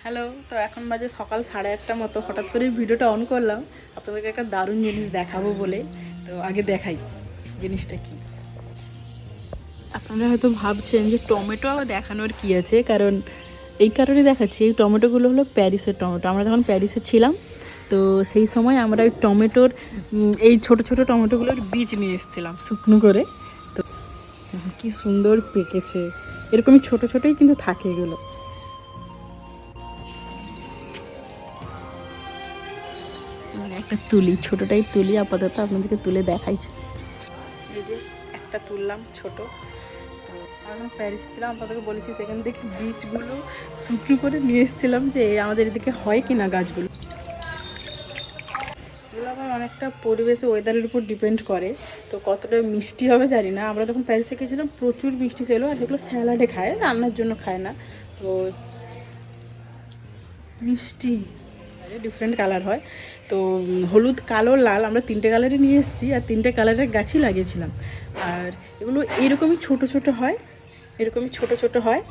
Hello, তো এখন বাজে সকাল 1:30 মতো। হঠাৎ করে ভিডিওটা অন করলাম আপনাদেরকে একটা দারুণ জিনিস দেখাবো বলে। তো আগে দেখাই জিনিসটা কি। আপনারা হয়তো ভাবছেন যে টমেটো আবার দেখানোর কি আছে, কারণ এই কারণে দেখাচ্ছি, এই টমেটোগুলো হলো প্যারিসের টমেটো। আমরা যখন প্যারিসে ছিলাম তো সেই সময় আমরা ওই টমেটোর এই ছোট ছোট টমেটোগুলোর বীজ নিয়ে এসেছিলাম শুকনো করে। তো কি সুন্দর পেকেছে, এরকমই ছোট ছোটই কিন্তু থাকে এগুলো। একটা তুলি, ছোটটাই তুলি, আপাতত আপনাদেরকে তুলে দেখাইছি। এই যে একটা তুললাম ছোট। তো আমরা প্যারিসে ছিলাম, আপনাদেরকে বলেছি, সেখান থেকে বীজগুলো শুকনো করে নিয়ে এসেছিলাম যে আমাদের এদিকে হয় কিনা গাছগুলো। এগুলো আবার অনেকটা পরিবেশে, ওয়েদারের উপর ডিপেন্ড করে। তো কতটা মিষ্টি হবে জানি না। আমরা যখন প্যারিসে গেছিলাম প্রচুর মিষ্টি ছিল, আর যেগুলো স্যালাডে খায়, রান্নার জন্য খায় না। তো মিষ্টি ডিফারেন্ট কালার হয়। তো হলুদ, কালো, লাল, আমরা 3টে কালারই নিয়ে এসেছি, আর 3টে কালারের গাছই লাগিয়েছিলাম। আর এগুলো এইরকমই ছোট ছোট হয়, এরকমই ছোট ছোট হয়,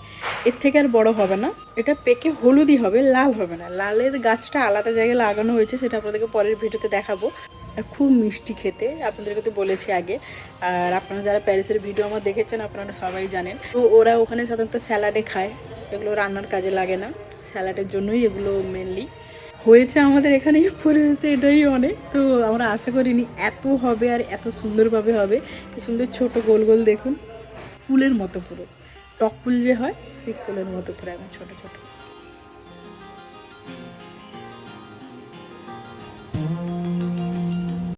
এর থেকে আর বড় হবে না। এটা পেকে হলুদই হবে, লাল হবে না। লালের গাছটা আলাদা জায়গায় লাগানো হয়েছে, সেটা আপনাদেরকে পরের ভিডিওতে দেখাবো। আর খুব মিষ্টি খেতে, আপনাদেরকে তো বলেছি আগে। আর আপনারা যারা প্যারিসের ভিডিও আমার দেখেছেন আপনারা সবাই জানেন। তো ওরা ওখানে সাধারণত স্যালাডে খায়, এগুলো রান্নার কাজে লাগে না, স্যালাডের জন্যই এগুলো মেনলি হয়েছে আমাদের এখানে পরিবেশে, এটাই অনেক। তো আমরা আশা করিনি এত হবে আর এত সুন্দরভাবে হবে। কি সুন্দর ছোট গোল গোল দেখুন, ফুলের মতো, পুরো টক ফুল যে হয় সেই ফুলের মতো করে এখন ছোট ছোট।